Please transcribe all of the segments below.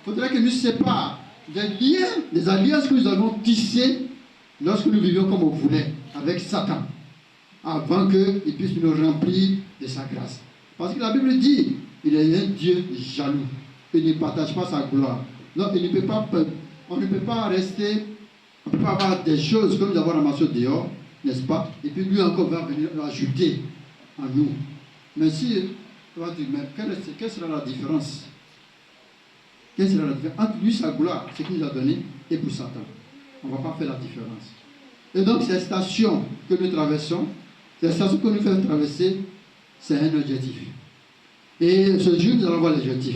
faudrait que nous sépare des liens, des alliances que nous avons tissées lorsque nous vivions comme on voulait avec Satan, avant qu'il puisse nous remplir de sa grâce. Parce que la Bible dit, il est un Dieu jaloux. Il ne partage pas sa gloire. Donc on ne peut pas rester, on ne peut pas avoir des choses comme nous avons ramassé dehors, n'est-ce pas? Et puis lui encore va venir ajouter en nous. Mais si, tu vas dire, mais quelle sera la différence? Quelle sera la différence entre lui, sa gloire, ce qu'il nous a donné, et pour Satan? On ne va pas faire la différence. Et donc, ces stations que nous traversons, ces stations que nous faisons traverser, c'est un objectif. Et ce jour, nous allons voir l'objectif.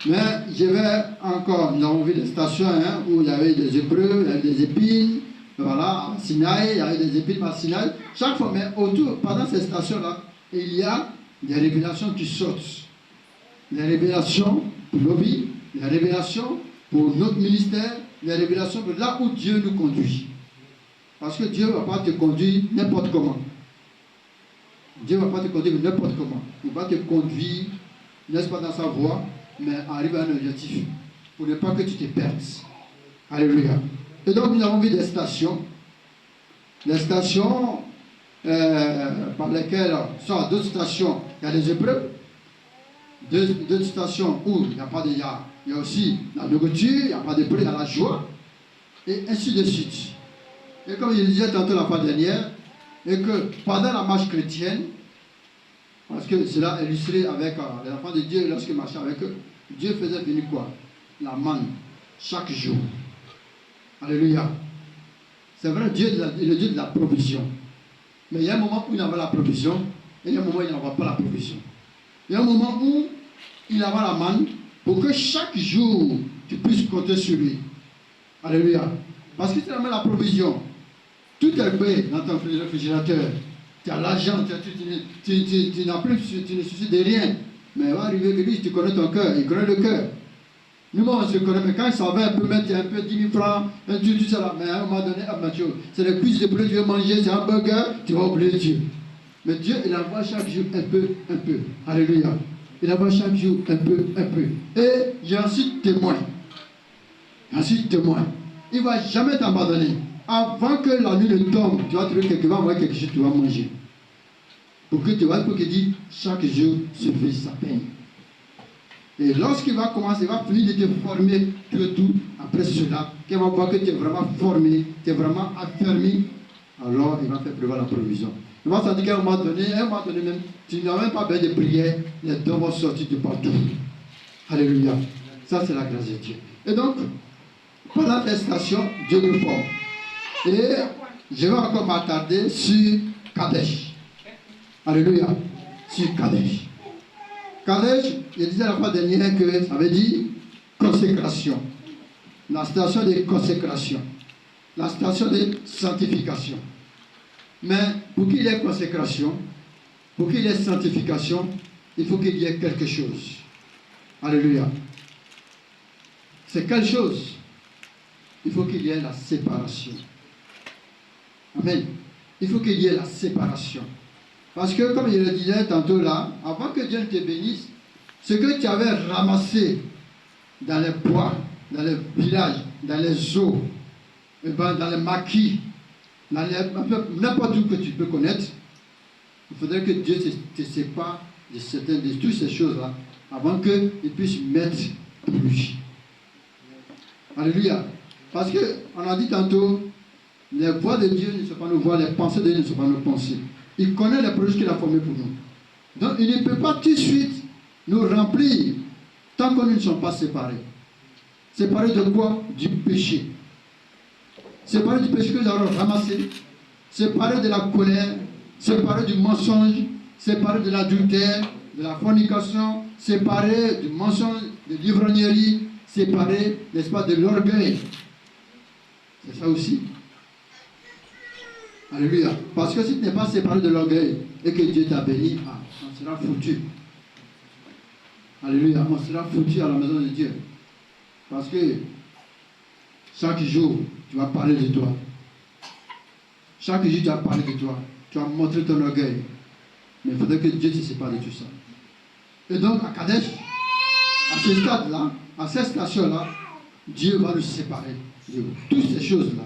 Mais je vais encore, nous avons vu des stations où il y avait des épreuves, il y avait des épines, voilà, à Sinaï, il y avait des épines à Sinaï. Chaque fois, mais autour, pendant ces stations-là, il y a des révélations qui sortent. Les révélations pour l'obéir, les révélations pour notre ministère, les révélations pour là où Dieu nous conduit. Parce que Dieu ne va pas te conduire n'importe comment. Dieu ne va pas te conduire n'importe comment. Il va te conduire, n'est-ce pas, dans sa voie, mais arriver à un objectif. Pour ne pas que tu te perdes. Alléluia. Et donc nous avons vu des stations. Les stations par lesquelles sont à d'autres stations, il y a des épreuves. D'autres stations où il n'y a pas de il y a aussi la nourriture, il n'y a pas d'épreuve, il y a la joie. Et ainsi de suite. Et comme je disais tantôt la fois dernière, et que pendant la marche chrétienne, parce que cela est illustré avec les enfants de Dieu, lorsqu'ils marchaient avec eux, Dieu faisait venir quoi? La manne, chaque jour. Alléluia. C'est vrai, Dieu est le Dieu de la provision. Mais il y a un moment où il envoie la provision, et il y a un moment où il n'envoie pas la provision. Il y a un moment où il envoie la manne pour que chaque jour tu puisses compter sur lui. Alléluia. Parce que tu amènes la provision. Tout est prêt dans ton réfrigérateur. Tu as l'argent, tu n'as plus, tu ne soucies de rien. Mais il va arriver que lui, tu connais ton cœur, il connaît le cœur. Nous, on se connaît, mais quand il s'en va un peu mettre un peu 10 000 francs, tout ça là, mais à un moment donné, Mathieu, c'est les cuisses de poulet que tu veux manger, c'est un burger, tu vas oublier Dieu. Mais Dieu, il envoie chaque jour un peu, un peu. Alléluia. Il envoie chaque jour un peu, un peu. Et j'en suis témoin. J'en suis témoin. Il ne va jamais t'abandonner. Avant que la nuit ne tombe, tu vas trouver quelqu'un, envoyer quelque chose que tu vas manger. Pour que tu vas, pour qu'il dise, chaque jour se fait sa peine. Et lorsqu'il va commencer, il va finir de te former tout, après cela, qu'il va voir que tu es vraiment formé, tu es vraiment affermi, alors il va faire prévoir la provision. Il va sentir qu'à un moment donné même, tu n'as même pas besoin de prière, les dons vont sortir de partout. Alléluia. Ça, c'est la grâce de Dieu. Et donc, pendant la station, Dieu nous forme. Et je vais encore m'attarder sur Kadesh. Alléluia. Sur Kadesh. Kadesh, je disais la fois dernière que ça veut dire consécration. La station de consécration. La station de sanctification. Mais pour qu'il y ait consécration, pour qu'il y ait sanctification, il faut qu'il y ait quelque chose. Alléluia. C'est quelque chose. Il faut qu'il y ait la séparation. Amen. Il faut qu'il y ait la séparation. Parce que, comme je le disais tantôt là, avant que Dieu ne te bénisse, ce que tu avais ramassé dans les bois, dans les villages, dans les eaux, dans les maquis, dans n'importe où que tu peux connaître, il faudrait que Dieu te sépare de toutes ces choses-là avant qu'il puisse mettre pour lui. Alléluia. Parce qu'on a dit tantôt, les voies de Dieu ne sont pas nos voies, les pensées de Dieu ne sont pas nos pensées. Il connaît les projets qu'il a formés pour nous. Donc il ne peut pas tout de suite nous remplir tant que nous ne sommes pas séparés. Séparés de quoi? Du péché. Séparés du péché que nous avons ramassé. Séparés de la colère. Séparés du mensonge. Séparés de l'adultère, de la fornication. Séparés du mensonge, de l'ivrognerie. Séparés, n'est-ce pas, de l'orgueil. C'est ça aussi. Alléluia. Parce que si tu n'es pas séparé de l'orgueil et que Dieu t'a béni, on sera foutu. Alléluia. On sera foutu à la maison de Dieu. Parce que chaque jour, tu vas parler de toi. Chaque jour, tu vas parler de toi. Tu vas montrer ton orgueil. Mais il faudrait que Dieu se sépare de tout ça. Et donc, à Kadesh, à ce stade-là, à cette station-là, Dieu va nous séparer de toutes ces choses-là.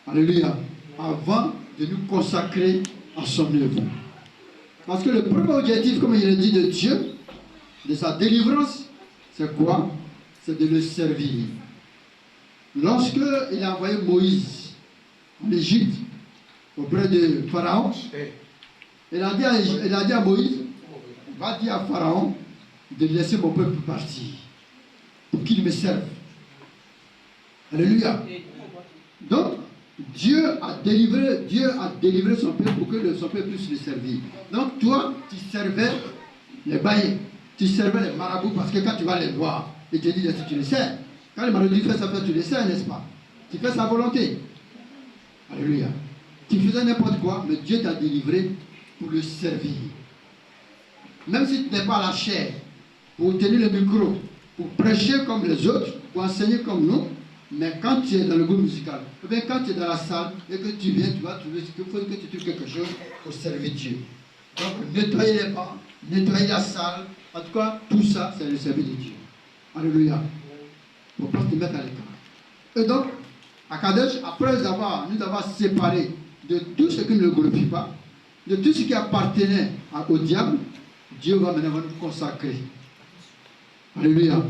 Alléluia. Avant de nous consacrer à son œuvre. Parce que le premier objectif, comme il est dit, de Dieu, de sa délivrance, c'est quoi? C'est de le servir. Lorsque il a envoyé Moïse en Égypte, auprès de Pharaon, il a dit à Moïse, va dire à Pharaon de laisser mon peuple partir, pour qu'il me serve. Alléluia. Donc, Dieu a délivré son peuple pour que son peuple puisse le servir. Donc, toi, tu servais les baïs, tu servais les marabouts, parce que quand tu vas les voir, ils te disent si tu les sers. Quand le marabout fait sa fête, tu les sers, n'est-ce pas? Tu fais sa volonté. Alléluia. Tu faisais n'importe quoi, mais Dieu t'a délivré pour le servir. Même si tu n'es pas à la chair, pour tenir le micro, pour prêcher comme les autres, pour enseigner comme nous, mais quand tu es dans le groupe musical, ou bien quand tu es dans la salle et que tu viens, tu vas trouver qu'il faut que tu trouves quelque chose pour servir Dieu. Donc, nettoyer les bancs, nettoyer la salle, en tout cas, tout ça, c'est le service de Dieu. Alléluia. Il ne faut pas te mettre à l'écart. Et donc, à Kadesh, après nous avoir séparés de tout ce qui ne le glorifie pas, de tout ce qui appartenait au diable, Dieu va maintenant nous consacrer. Alléluia.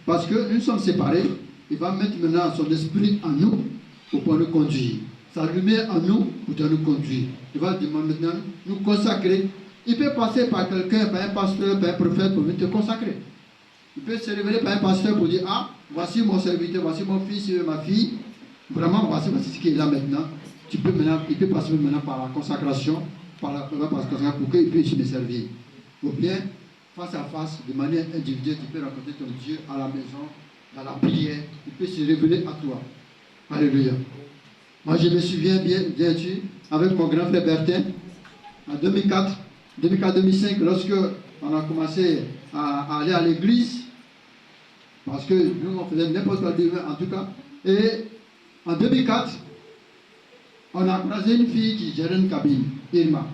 Parce que nous sommes séparés, il va mettre maintenant son esprit en nous pour pouvoir nous conduire. Sa lumière en nous pour nous conduire. Il va maintenant nous consacrer. Il peut passer par quelqu'un, par un pasteur, par un prophète pour venir te consacrer. Il peut se révéler par un pasteur pour dire, ah, voici mon serviteur, voici mon fils et ma fille. Vraiment, voici ce qui est là maintenant. Il peut passer maintenant par la consacration, par la consacration pour qu'il puisse me servir. Ou bien, face à face, de manière individuelle, tu peux rencontrer ton Dieu à la maison, dans la prière. Il peut se révéler à toi. Alléluia. Moi, je me souviens bien sûr, avec mon grand frère Bertin, en 2004-2005, lorsque on a commencé à aller à l'église, parce que nous, on faisait n'importe quoi, en tout cas. Et en 2004, on a croisé une fille qui gérait une cabine, Irma.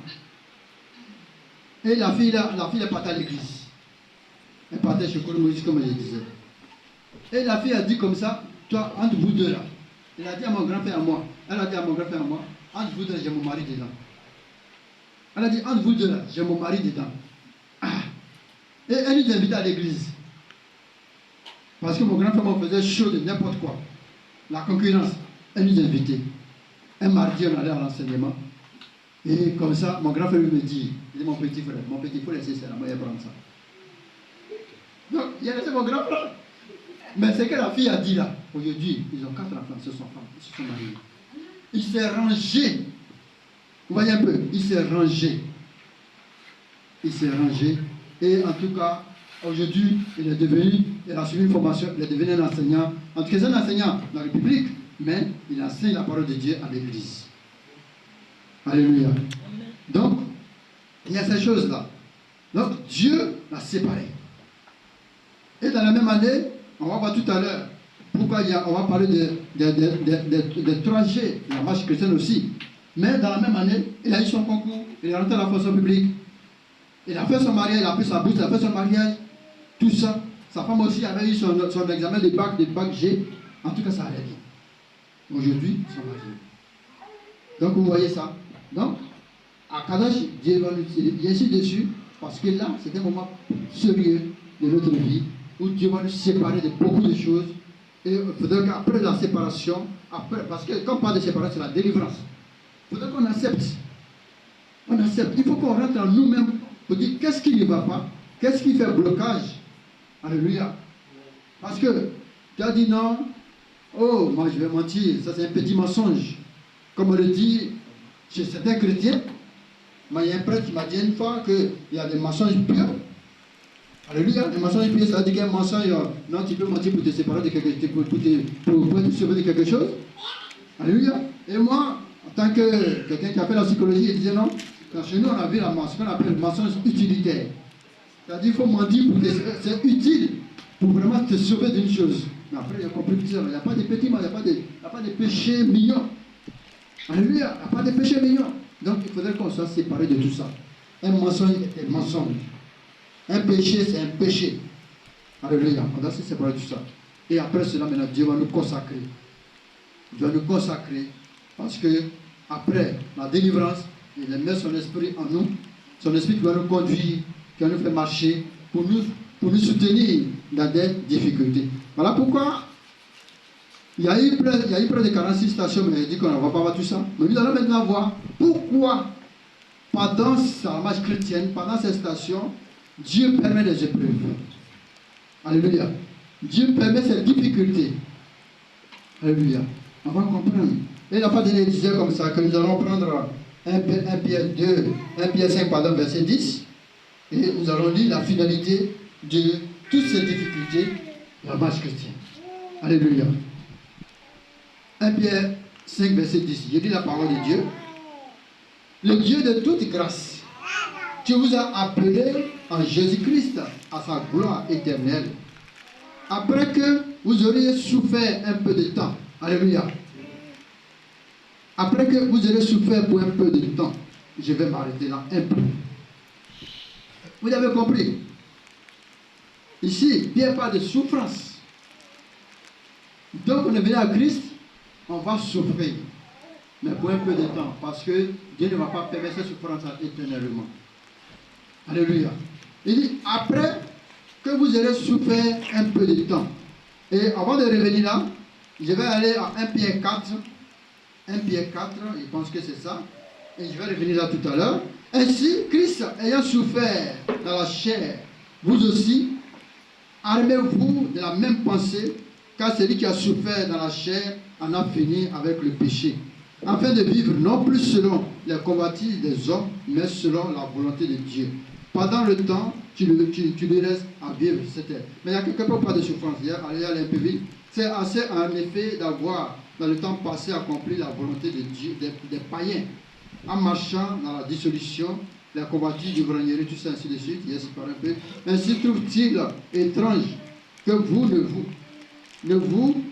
Et la fille est partie à l'église. Elle partait chez Moïse, comme je disais. Et la fille a dit comme ça, toi, entre vous deux là. Elle a dit à mon grand-père à moi, entre vous deux, j'ai mon mari dedans. Elle a dit, entre vous deux là, j'ai mon mari dedans. Ah. Et elle nous invitait à l'église. Parce que mon grand-père me faisait chaud de n'importe quoi. La concurrence, elle nous invitait. Un mardi, on allait à l'enseignement. Et comme ça, mon grand frère me dit, il dit mon petit frère, il faut laisser ça, moi je vais prendre ça. Donc, il a laissé mon grand frère. Mais c'est que la fille a dit là, aujourd'hui, ils ont 4 enfants, ils se sont mariés. Il s'est rangé. Vous voyez un peu, il s'est rangé. Et en tout cas, aujourd'hui, il a suivi une formation, il est devenu un enseignant. En tout cas, c'est un enseignant dans la République, mais il enseigne la parole de Dieu à l'église. Alléluia. Donc, il y a ces choses-là. Donc, Dieu l'a séparé. Et dans la même année, on va voir tout à l'heure pourquoi on va parler des trajets de la marche chrétienne aussi. Mais dans la même année, il a eu son concours, il est rentré à la fonction publique. Il a fait son mariage, il a pris sa bourse, il a fait son mariage, tout ça. Sa femme aussi avait eu son examen de bac G. En tout cas, ça allait bien. Aujourd'hui, ils sont mariés. Donc, vous voyez ça. Donc, à Kadesh, Dieu va nous ainsi dessus, parce que là, c'est un moment sérieux de notre vie, où Dieu va nous séparer de beaucoup de choses. Et il faudrait qu'après la séparation, parce que quand on parle de séparation, c'est la délivrance. Il faudrait qu'on accepte. On accepte. Il faut qu'on rentre en nous-mêmes pour dire qu'est-ce qui ne va pas, qu'est-ce qui fait blocage. Alléluia. Parce que tu as dit non, oh, moi je vais mentir, ça c'est un petit mensonge. Comme on le dit chez certains chrétiens, mais il y a un prêtre qui m'a dit une fois qu'il y a des mensonges pieux. Alléluia, les mensonges pieux, ça veut dire qu'un mensonge, non, tu peux mentir pour te séparer de quelque chose, pour te sauver de quelque chose. Alléluia. Et moi, en tant que quelqu'un qui a fait la psychologie, il disait non, quand chez nous on a vu ce qu'on appelle le mensonge utilitaire. C'est-à-dire qu'il faut mentir pour c'est utile pour vraiment te sauver d'une chose. Mais après, il y a compris tout ça. Il n'y a pas de petits mal, il n'y a pas de péché mignon. Alléluia, il n'y a pas de péché mignon. Donc il faudrait qu'on soit séparé de tout ça. Un mensonge est un mensonge. Un péché, c'est un péché. Alléluia. On doit se séparer de tout ça. Et après cela, maintenant, Dieu va nous consacrer. Dieu va nous consacrer parce que après la délivrance, il met son esprit en nous, son esprit qui va nous conduire, qui va nous faire marcher pour nous soutenir dans des difficultés. Voilà pourquoi il y a eu près de 46 stations, mais il dit qu'on ne va pas voir tout ça. Mais nous allons maintenant voir pourquoi, pendant sa marche chrétienne, pendant ces stations, Dieu permet des épreuves. Alléluia. Dieu permet ces difficultés. Alléluia. On va comprendre. Et il n'a pas donné disait comme ça, que nous allons prendre 1 Pierre 2, 1 Pierre 5, pardon, verset 10. Et nous allons lire la finalité de toutes ces difficultés de la marche chrétienne. Alléluia. 1 Pierre 5, verset 10. Je lis la parole de Dieu. Le Dieu de toute grâce, qui vous a appelé en Jésus-Christ à sa gloire éternelle, après que vous auriez souffert un peu de temps. Alléluia. Après que vous aurez souffert pour un peu de temps, je vais m'arrêter là un peu. Vous avez compris? Ici, Pierre parle de souffrance. Donc on est venu à Christ, on va souffrir. Mais pour un peu de temps, parce que Dieu ne va pas permettre cette souffrance éternellement. Alléluia. Il dit, après que vous aurez souffert un peu de temps. Et avant de revenir là, je vais aller à 1 Pierre 4. 1 Pierre 4, je pense que c'est ça. Et je vais revenir là tout à l'heure. Ainsi, Christ ayant souffert dans la chair, vous aussi, armez-vous de la même pensée, car celui qui a souffert dans la chair en a fini avec le péché, afin de vivre non plus selon les convoitises des hommes, mais selon la volonté de Dieu. Pendant le temps, tu les laisses à vivre cette terre. Mais il y a quelque part de souffrance. Il y a un peu vite. C'est assez en effet d'avoir, dans le temps passé, accompli la volonté de Dieu, des païens, en marchant dans la dissolution, la convoitise du grenier, tout ça, ainsi de suite. Il y a un peu. Ainsi trouve-t-il étrange que vous ne vous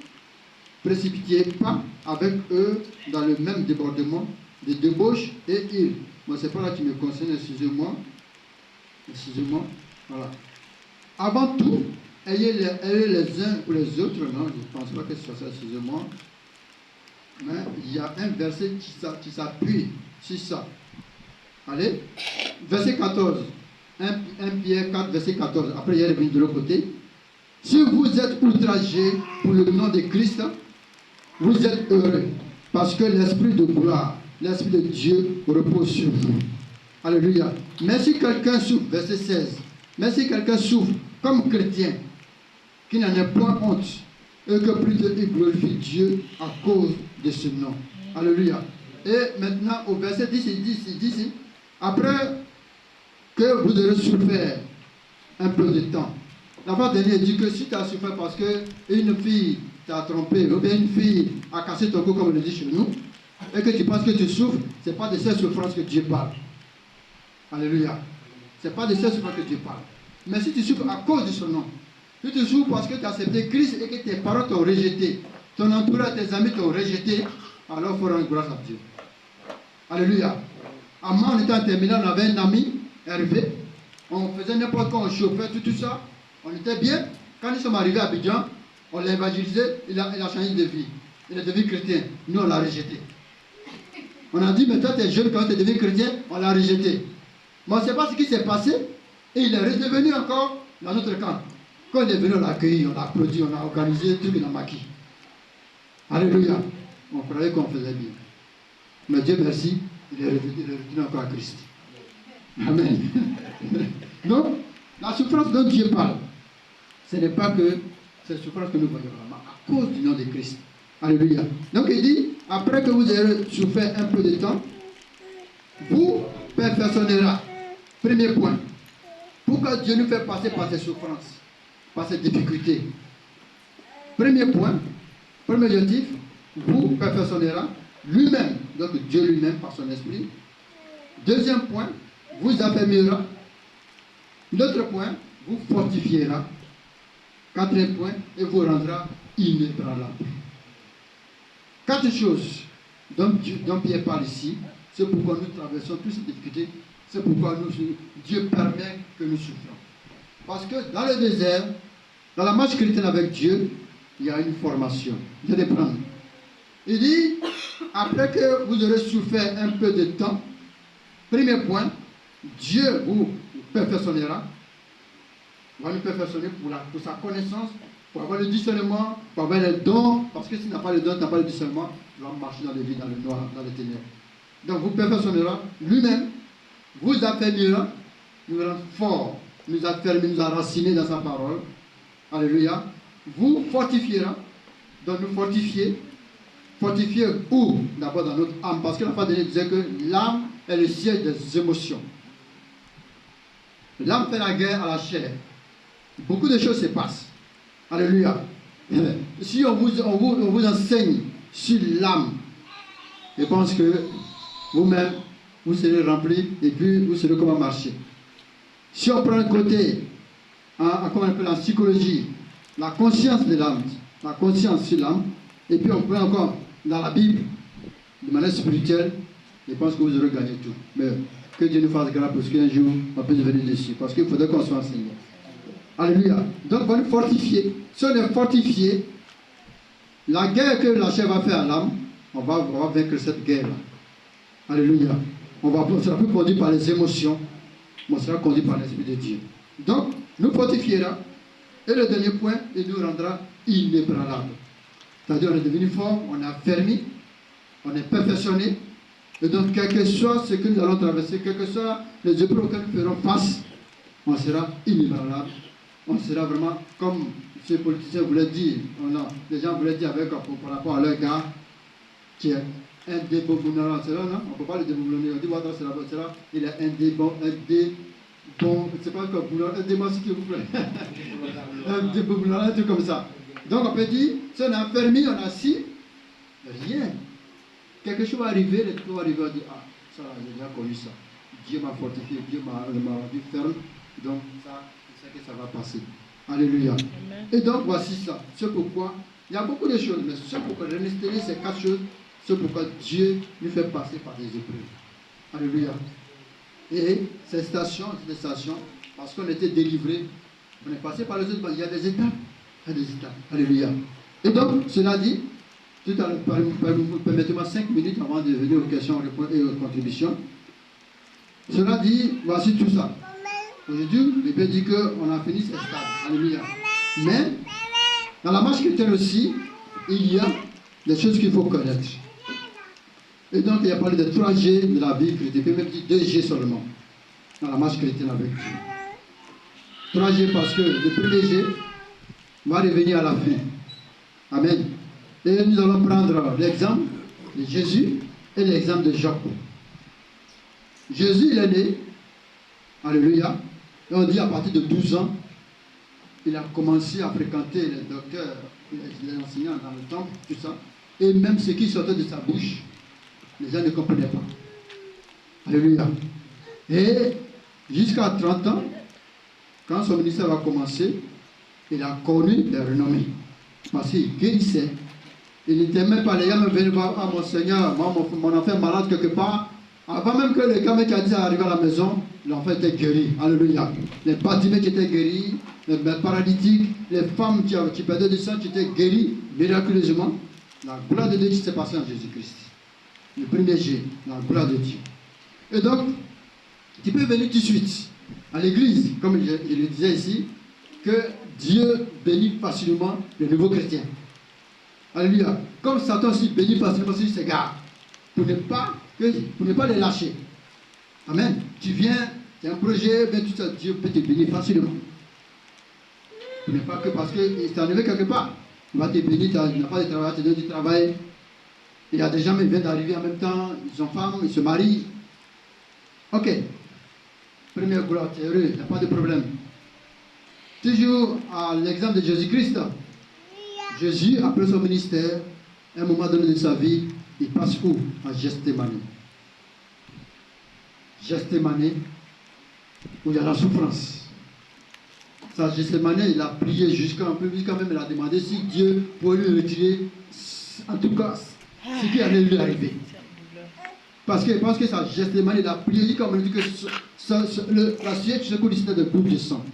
précipitiez pas avec eux dans le même débordement de débauche et ire. Moi, c'est pas là qui me concerne, excusez-moi. Excusez-moi. Voilà. Avant tout, ayez les uns pour les autres. Non, je ne pense pas que ce soit ça, excusez-moi. Mais il y a un verset qui s'appuie sur ça. Allez. Verset 14. 1 Pierre 4, verset 14. Après, il y a revenu de l'autre côté. Si vous êtes outragés pour le nom de Christ, vous êtes heureux, parce que l'Esprit de gloire, l'Esprit de Dieu repose sur vous. Alléluia. Mais si quelqu'un souffre, verset 16, mais si quelqu'un souffre comme chrétien, qui n'en ait point honte, et que plus de il glorifie Dieu à cause de ce nom. Alléluia. Et maintenant, au verset 10, il dit, après que vous aurez souffert un peu de temps. La fois dernière, il dit que si tu as souffert parce qu'une fille t'a trompé, ou bien une fille a cassé ton cou, comme on le dit chez nous, et que tu penses que tu souffres, ce n'est pas de cette souffrance que Dieu parle. Alléluia. Ce n'est pas de cette souffrance que Dieu parle. Mais si tu souffres à cause de son nom, si tu souffres parce que tu as accepté Christ et que tes parents t'ont rejeté, ton entourage, tes amis t'ont rejeté, alors il faut rendre grâce à Dieu. Alléluia. À moi, on était en terminale, on avait un ami, Hervé, on faisait n'importe quoi, on chauffait, tout ça. On était bien. Quand nous sommes arrivés à Abidjan, on l'a évangélisé, il a changé de vie. Il est devenu chrétien. Nous, on l'a rejeté. On a dit, mais toi, tu es jeune, quand tu es devenu chrétien, on l'a rejeté. Mais on ne sait pas ce qui s'est passé. Et il est redevenu encore dans notre camp. Quand il est venu, on l'a accueilli, on l'a applaudi, on a organisé tout, il a maquillé. Alléluia. On croyait qu'on faisait bien. Mais Dieu merci, il est revenu encore à Christ. Amen. Donc, la souffrance dont Dieu parle, ce n'est pas que cette souffrance que nous voyons là, mais à cause du nom de Christ. Alléluia. Donc il dit, après que vous avez souffert un peu de temps, vous perfectionnera. Premier point. Pourquoi Dieu nous fait passer par ces souffrances, par ces difficultés? Premier point, premier objectif, vous perfectionnera lui-même, donc Dieu lui-même par son esprit. Deuxième point, vous affermira. L'autre point, vous fortifiera. Quatrième point, et vous rendra inébranlable. Quatre choses dont Pierre parle ici, c'est pourquoi nous traversons toutes ces difficultés, c'est pourquoi Dieu permet que nous souffrons. Parce que dans le désert, Dans la marche chrétienne avec Dieu, il y a une formation. Vous allez prendre. Il dit, après que vous aurez souffert un peu de temps, premier point, Dieu vous perfectionnera, va nous perfectionner pour sa connaissance, pour avoir le discernement, pour avoir les dons, parce que s'il n'a pas le don, il n'a pas le discernement, il va marcher dans les vies, dans le noir, dans les ténèbres. Donc vous perfectionnera lui-même, vous affermira, nous rend fort, nous affermira, nous enracinera dans sa parole. Alléluia. Vous fortifiera, donc nous fortifier. Fortifier où? D'abord dans notre âme, parce que la fin de disait que l'âme est le siège des émotions. L'âme fait la guerre à la chair. Beaucoup de choses se passent. Alléluia. Si on vous enseigne sur l'âme, je pense que vous-même, vous serez remplis et puis vous saurez comment marcher. Si on prend le côté, comment on appelle la psychologie, la conscience de l'âme, la conscience sur l'âme, et puis on prend encore dans la Bible, de manière spirituelle, je pense que vous aurez gagné tout. Mais que Dieu nous fasse grâce parce qu'un jour, on peut venir dessus. Parce qu'il faudrait qu'on soit enseigné. Alléluia. Donc, on va nous fortifier. Si on est fortifié, la guerre que la chair va faire à l'âme, on va vaincre cette guerre-là. Alléluia. On sera plus conduit par les émotions, mais on sera conduit par l'Esprit de Dieu. Donc, nous fortifiera. Et le dernier point, il nous rendra inébranlables. C'est-à-dire, on est devenu fort, on est affermi, on est perfectionné. Et donc, quel que soit ce que nous allons traverser, quelles que soient les épreuves auxquelles nous ferons face, on sera inébranlable. On sera vraiment, comme ce politicien voulait dire, les gens voulaient dire avec, par rapport à leur gars, qui est indéboulonnable. C'est là, non? On ne peut pas le déboulonner. On dit, voilà, c'est là, il est c'est pas comme boulon, un démon, s'il vous plaît. Un déboulonnable, un truc comme ça. Donc, on peut dire, si on est enfermé, on est assis, rien. Quelque chose va arriver, les trucs vont arriver, on dit, ah, ça, j'ai déjà connu ça. Dieu m'a fortifié, Dieu m'a rendu ferme, donc ça, je sais que ça va passer. Alléluia. Amen. Et donc, voici ça. C'est pourquoi, il y a beaucoup de choses, mais c'est pourquoi retenir ces 4 choses, c'est pourquoi Dieu nous fait passer par des épreuves. Alléluia. Et ces stations, parce qu'on était délivrés, on est passé par les autres, il y a des étapes. Il y a des étapes. Alléluia. Et donc, cela dit, tout à l'heure, permettez-moi 5 minutes avant de venir aux questions et aux contributions. Cela dit, voici tout ça. Aujourd'hui, le Bible dit qu'on a fini ces stades. Alléluia. Mais, dans la marche chrétienne aussi, il y a des choses qu'il faut connaître. Et donc, il a parlé des 3 G de la vie chrétienne. Il peut même dire 2 G seulement, dans la marche chrétienne avec Dieu. 3 G parce que le premier G va revenir à la fin. Amen. Et nous allons prendre l'exemple de Jésus et l'exemple de Job. Jésus, il est né, alléluia, et on dit à partir de 12 ans, il a commencé à fréquenter les docteurs, les enseignants dans le temple, tout ça, et même ce qui sortait de sa bouche, les gens ne comprenaient pas. Alléluia. Et jusqu'à 30 ans, quand son ministère va commencer, il a connu les renommées, parce qu'il guérissait. Il n'était même pas, les gars me venaient voir, ah mon Seigneur, mon enfant est malade quelque part. Avant même que le gars qui a dit arriver à la maison, l'enfant était guéri. Alléluia. Les bâtiments qui étaient guéris, les paralytiques, les femmes qui perdaient du sang qui étaient guéries miraculeusement. La gloire de Dieu qui s'est passée en Jésus-Christ. Le premier G, la gloire de Dieu. Et donc, tu peux venir tout de suite à l'église, comme je le disais ici, que Dieu bénit facilement les nouveaux chrétiens. Alléluia. Comme Satan aussi bénit facilement sur ses gars, pour ne pas les lâcher. Amen. Tu viens, tu as un projet, ben tout ça, Dieu peut te bénir facilement. Ce n'est pas que parce que c'est arrivé quelque part. Il va te bénir, tu n'as pas de travail, tu donnes du travail. Il y a des gens qui viennent d'arriver en même temps, ils sont femmes, ils se marient. Ok. Première gloire, tu es heureux, il n'y a pas de problème. Toujours à l'exemple de Jésus-Christ. Jésus, après son ministère, à un moment donné de sa vie, il passe où? À Gethsémani. Gethsémani, où il y a la souffrance. Ça, Gethsémani, il a prié jusqu'à un peu, jusqu'à même il a demandé si Dieu pouvait lui retirer, en tout cas, ce qui allait lui arriver. Parce que ça, Gethsémani, il a prié, comme il dit que la suite, tu sais qu'on disait de bout de sang.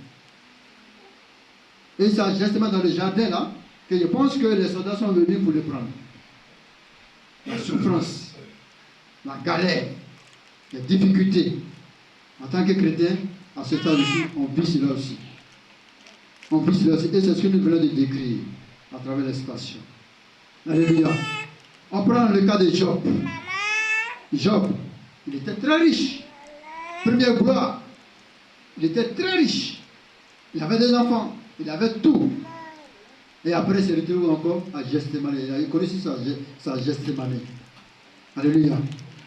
Et c'est justement dans le jardin là que je pense que les soldats sont venus pour le prendre. La souffrance, la galère, les difficultés. En tant que chrétien, à ce stade-ci, on vit cela aussi. On vit cela aussi. Et c'est ce que nous venons de décrire à travers les stations. Alléluia. On prend le cas de Job. Job, il était très riche. Première gloire. Il était très riche. Il avait des enfants. Il avait tout. Et après, il s'est retrouvé encore à Gethsémani. Il a connu sa Gethsémani. Alléluia.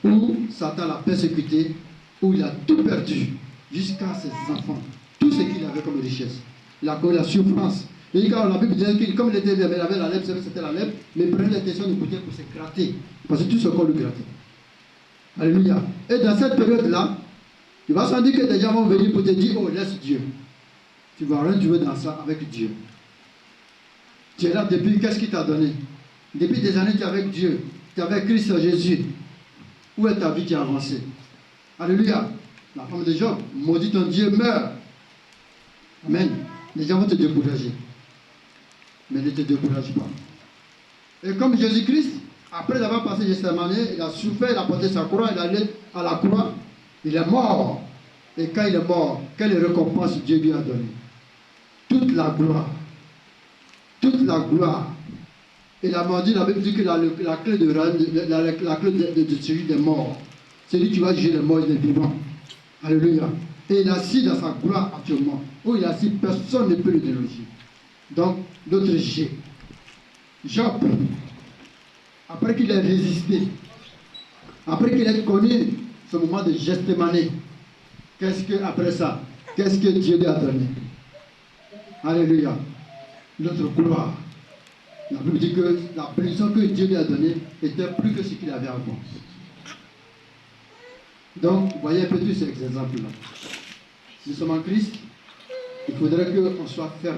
Où Satan l'a persécuté, où il a tout perdu, jusqu'à ses enfants. Tout ce qu'il avait comme richesse. Il a connu la souffrance. Et quand la Bible disait qu'il, comme il avait la lèpre, c'était la lèpre, mais il prenait l'intention de bouteille pour se gratter. Parce que tout ce corps le grattait. Alléluia. Et dans cette période-là, il va sans dire que des gens vont venir pour te dire, oh, laisse Dieu. Tu vas rien, tu veux dans ça avec Dieu. Tu es là depuis, qu'est-ce qu'il t'a donné? Depuis des années, tu es avec Dieu. Tu es avec Christ Jésus. Où est ta vie qui a avancé? Alléluia. La femme de Job, maudit ton Dieu, meurt. Amen. Les gens vont te décourager. Mais ne te décourage pas. Et comme Jésus-Christ, après avoir passé Gethsémani, il a souffert, il a porté sa croix, il est allé à la croix, il est mort. Et quand il est mort, quelle récompense Dieu lui a donnée? Toute la gloire. Toute la gloire. Et la mort dit, la Bible dit que la clé de celui des morts. C'est lui qui va juger les morts et les vivants. Alléluia. Et il est assis dans sa gloire actuellement. Où il est assis, personne ne peut le déloger. Donc, notre G. Job, après qu'il ait résisté, après qu'il ait connu ce moment de Gethsémani, qu'est-ce que, après ça, qu'est-ce que Dieu lui a donné? Alléluia. Notre gloire. La Bible dit que la bénédiction que Dieu lui a donnée était plus que ce qu'il avait avant. Donc, vous voyez un peu tous ces exemples-là. Nous sommes en Christ, il faudrait qu'on soit ferme.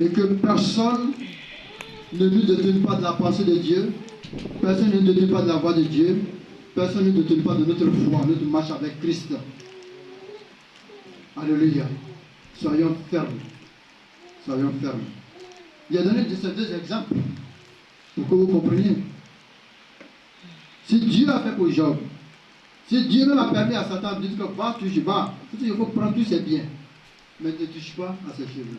Et que personne ne nous détourne pas de la pensée de Dieu, personne ne nous détourne pas de la voix de Dieu, personne ne nous détourne pas de notre foi, notre marche avec Christ. Alléluia. Soyons fermes. Soyons fermes. Il a donné ces deux exemples pour que vous compreniez. Si Dieu a fait pour Job, si Dieu même a permis à Satan de dire que va, touche, va, il faut prendre tous ses biens, mais ne touche pas à ses cheveux.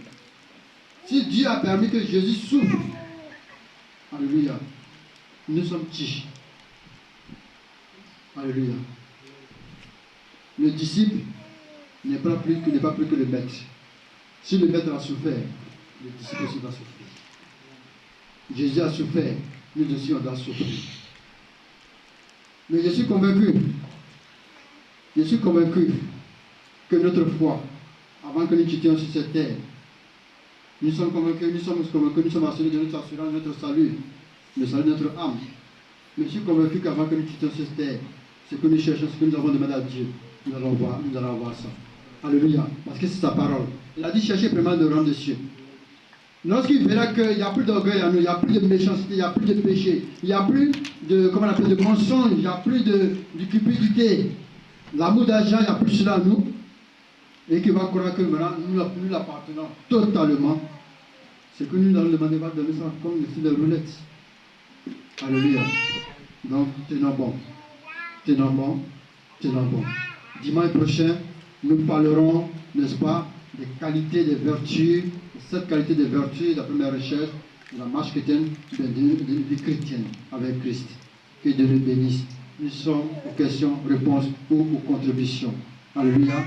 Si Dieu a permis que Jésus souffre, alléluia, nous sommes tiges. Alléluia. Le disciple n'est pas plus que le maître. Si le maître a souffert, le disciple aussi va souffrir. Jésus a souffert, nous aussi on doit souffrir. Mais je suis convaincu que notre foi, avant que nous quittions sur cette terre, nous sommes assurés de notre assurance, notre salut, le salut de notre âme. Mais je suis convaincu qu'avant que nous quittions cette terre, ce que nous cherchons, ce que nous avons demandé à Dieu, nous allons voir ça. Alléluia. Parce que c'est sa parole. Il a dit chercher vraiment le rang des cieux. Lorsqu'il verra qu'il n'y a plus d'orgueil en nous, il n'y a plus de méchanceté, il n'y a plus de péché, il n'y a plus de, comment on appelle, de mensonge, il n'y a plus de cupidité, l'amour d'argent, il n'y a plus cela en nous, et qu'il va croire que maintenant nous l'appartenons totalement. C'est que nous allons demander de donner ça comme le fil de roulette. Alléluia. Donc, tenons bon. Tenons bon. Tenons bon. Dimanche prochain, nous parlerons, n'est-ce pas, des qualités, des vertus. Cette qualité de vertu, la première recherche, de la marche chrétienne, de vie chrétienne avec Christ. Que Dieu nous bénisse. Nous sommes aux questions, réponses ou aux contributions. Alléluia.